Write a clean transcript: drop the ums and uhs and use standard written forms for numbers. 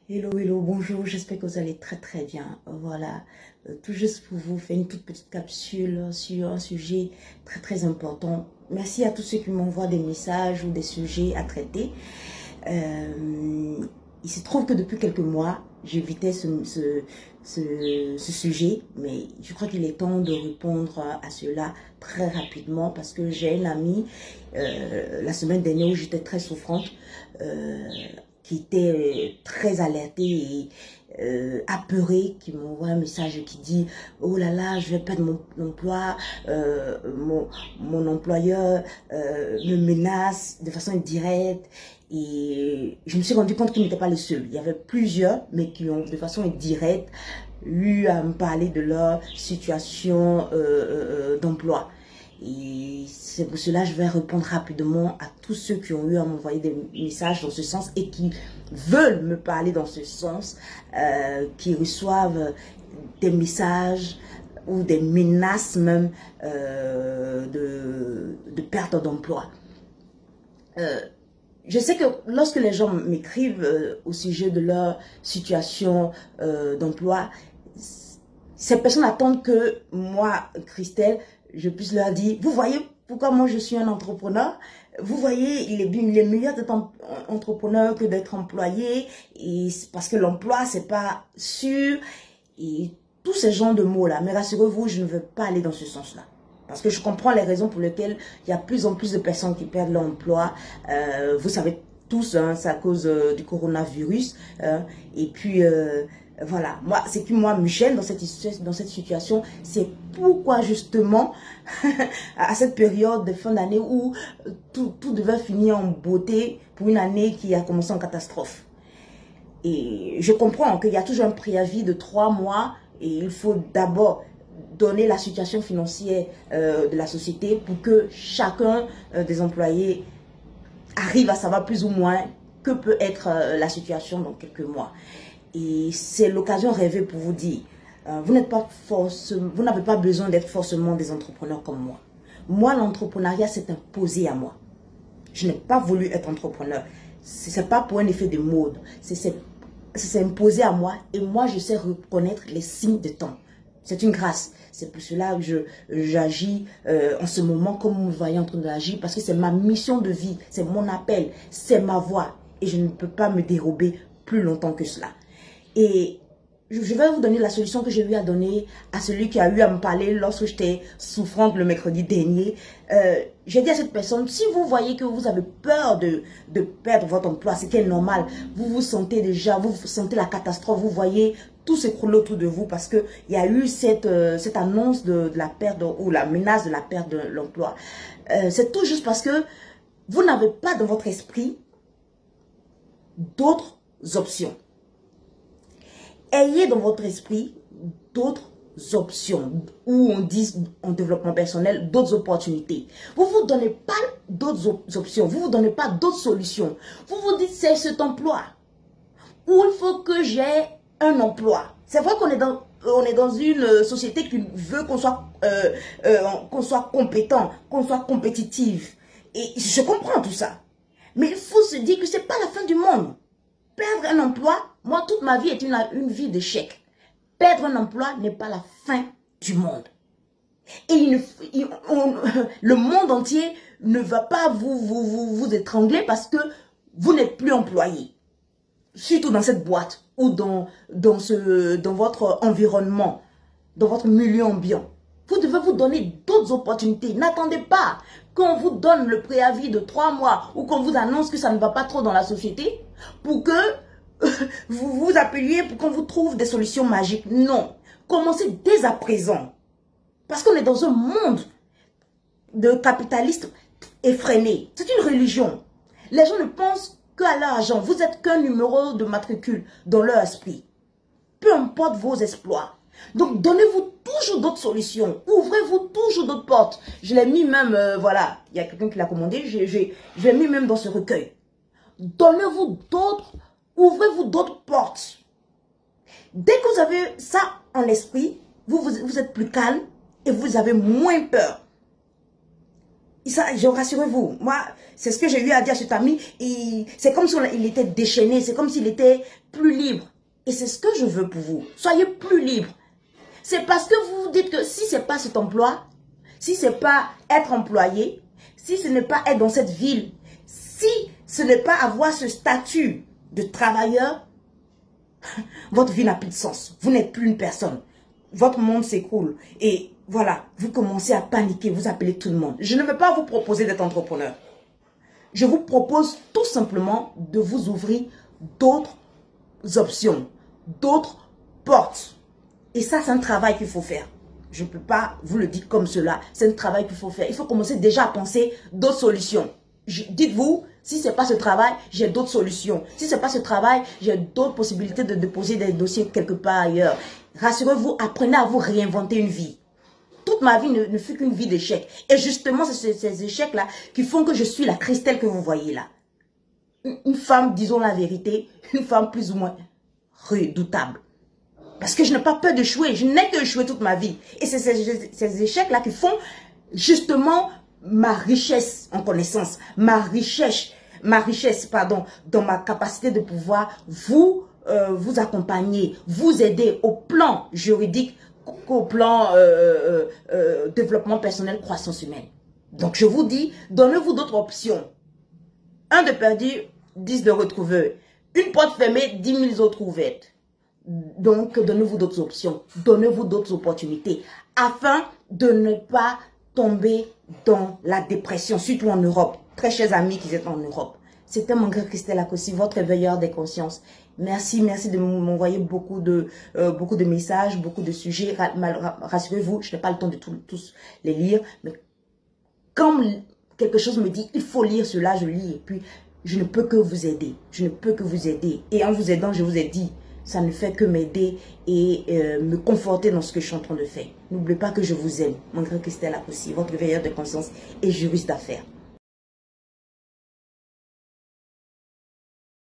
Hello, hello, bonjour, j'espère que vous allez très bien. Voilà, tout juste pour vous faire une toute petite capsule sur un sujet très important. Merci à tous ceux qui m'envoient des messages ou des sujets à traiter. Il se trouve que depuis quelques mois, j'évitais ce sujet, mais je crois qu'il est temps de répondre à cela très rapidement parce que j'ai une amie, la semaine dernière où j'étais très souffrante, qui était très alertée et apeurée, qui m'envoie un message qui dit « Oh là là, je vais perdre mon emploi, mon employeur me menace de façon indirecte. » Et je me suis rendu compte qu'il n'était pas le seul. Il y avait plusieurs, mais qui ont de façon indirecte eu à me parler de leur situation d'emploi. Et c'est pour cela que je vais répondre rapidement à tous ceux qui ont eu à m'envoyer des messages dans ce sens et qui veulent me parler dans ce sens, qui reçoivent des messages ou des menaces même de perte d'emploi. Je sais que lorsque les gens m'écrivent au sujet de leur situation d'emploi, ces personnes attendent que moi, Christelle, je puisse leur dire, vous voyez pourquoi moi je suis un entrepreneur? Vous voyez, il est meilleur d'être entrepreneur que d'être employé, et parce que l'emploi, c'est pas sûr, et tous ces genres de mots-là. Mais rassurez-vous, je ne veux pas aller dans ce sens-là. Parce que je comprends les raisons pour lesquelles il y a plus en plus de personnes qui perdent leur emploi. Vous savez tous, hein, c'est à cause du coronavirus. Et puis, voilà, moi, ce qui moi me gêne dans cette situation, c'est pourquoi justement, à cette période de fin d'année où tout devait finir en beauté pour une année qui a commencé en catastrophe. Et je comprends qu'il y a toujours un préavis de 3 mois et il faut d'abord donner la situation financière de la société pour que chacun des employés arrive à savoir plus ou moins que peut être la situation dans quelques mois. Et c'est l'occasion rêvée pour vous dire, vous n'avez pas besoin d'être forcément des entrepreneurs comme moi. Moi, l'entrepreneuriat s'est imposé à moi. Je n'ai pas voulu être entrepreneur. Ce n'est pas pour un effet de mode. C'est imposé à moi et moi, je sais reconnaître les signes de temps. C'est une grâce. C'est pour cela que j'agis en ce moment comme vous me voyez en train d'agir parce que c'est ma mission de vie, c'est mon appel, c'est ma voix et je ne peux pas me dérober plus longtemps que cela. Et je vais vous donner la solution que j'ai eu à donner à celui qui a eu à me parler lorsque j'étais souffrante le mercredi dernier. J'ai dit à cette personne, si vous voyez que vous avez peur de perdre votre emploi, ce qui est normal, vous vous sentez déjà, vous sentez la catastrophe, vous voyez tout s'écrouler autour de vous parce qu'il y a eu cette annonce de la perte ou la menace de la perte de l'emploi. C'est tout juste parce que vous n'avez pas dans votre esprit d'autres options. Ayez dans votre esprit d'autres options, ou on dit en développement personnel, d'autres opportunités. Vous ne vous donnez pas d'autres options, vous ne vous donnez pas d'autres solutions. Vous vous dites, c'est cet emploi où il faut que j'ai un emploi. C'est vrai qu'on est dans une société qui veut qu'on soit compétent, qu'on soit compétitif. Et je comprends tout ça. Mais il faut se dire que ce n'est pas la fin du monde. Perdre un emploi, moi, toute ma vie est une vie d'échec. Perdre un emploi n'est pas la fin du monde. Et le monde entier ne va pas vous étrangler parce que vous n'êtes plus employé. Surtout dans cette boîte ou dans votre environnement, dans votre milieu ambiant. Vous devez vous donner d'autres opportunités. N'attendez pas qu'on vous donne le préavis de 3 mois ou qu'on vous annonce que ça ne va pas trop dans la société pour que vous vous appeliez, pour qu'on vous trouve des solutions magiques. Non. Commencez dès à présent. Parce qu'on est dans un monde de capitalistes effrénés. C'est une religion. Les gens ne pensent qu'à leur argent. Vous êtes qu'un numéro de matricule dans leur esprit. Peu importe vos exploits. Donc, donnez-vous toujours d'autres solutions. Ouvrez-vous toujours d'autres portes. Je l'ai mis même, voilà, il y a quelqu'un qui l'a commandé. Je l'ai mis même dans ce recueil. Donnez-vous d'autres, ouvrez-vous d'autres portes. Dès que vous avez ça en esprit, vous êtes plus calme et vous avez moins peur. Je rassurez-vous, moi, c'est ce que j'ai eu à dire à cet ami. C'est comme s'il était déchaîné, c'est comme s'il était plus libre. Et c'est ce que je veux pour vous. Soyez plus libre. C'est parce que vous vous dites que si ce n'est pas cet emploi, si ce n'est pas être employé, si ce n'est pas être dans cette ville, si ce n'est pas avoir ce statut de travailleur, votre vie n'a plus de sens. Vous n'êtes plus une personne. Votre monde s'écroule. Et voilà, vous commencez à paniquer, vous appelez tout le monde. Je ne vais pas vous proposer d'être entrepreneur. Je vous propose tout simplement de vous ouvrir d'autres options, d'autres portes. Et ça, c'est un travail qu'il faut faire. Je ne peux pas vous le dire comme cela. C'est un travail qu'il faut faire. Il faut commencer déjà à penser d'autres solutions. Dites-vous, si ce n'est pas ce travail, j'ai d'autres solutions. Si ce n'est pas ce travail, j'ai d'autres possibilités de déposer des dossiers quelque part ailleurs. Rassurez-vous, apprenez à vous réinventer une vie. Toute ma vie ne fut qu'une vie d'échecs. Et justement, c'est ces échecs-là qui font que je suis la Christelle que vous voyez là. Une femme, disons la vérité, une femme plus ou moins redoutable. Parce que je n'ai pas peur d'échouer. Je n'ai qu'échoué toute ma vie. Et c'est ces échecs-là qui font justement ma richesse en connaissance. Ma richesse, pardon, dans ma capacité de pouvoir vous accompagner, vous aider au plan juridique, au plan développement personnel, croissance humaine. Donc je vous dis, donnez-vous d'autres options. 1 de perdu, 10 de retrouvé. Une porte fermée, 10 000 autres ouvertes. Donc, donnez-vous d'autres options, donnez-vous d'autres opportunités, afin de ne pas tomber dans la dépression, surtout en Europe. Très chers amis qui êtes en Europe. C'était mon grand Christelle Akossi, votre éveilleur des consciences. Merci de m'envoyer beaucoup de messages, beaucoup de sujets. Rassurez-vous, je n'ai pas le temps de tous les lire, mais quand quelque chose me dit, il faut lire cela, je lis, et puis je ne peux que vous aider. Je ne peux que vous aider. Et en vous aidant, je vous ai dit, ça ne fait que m'aider et me conforter dans ce que je suis en train de faire. N'oubliez pas que je vous aime. Mon grand Christelle Akossi, votre veilleur de conscience et juriste d'affaires.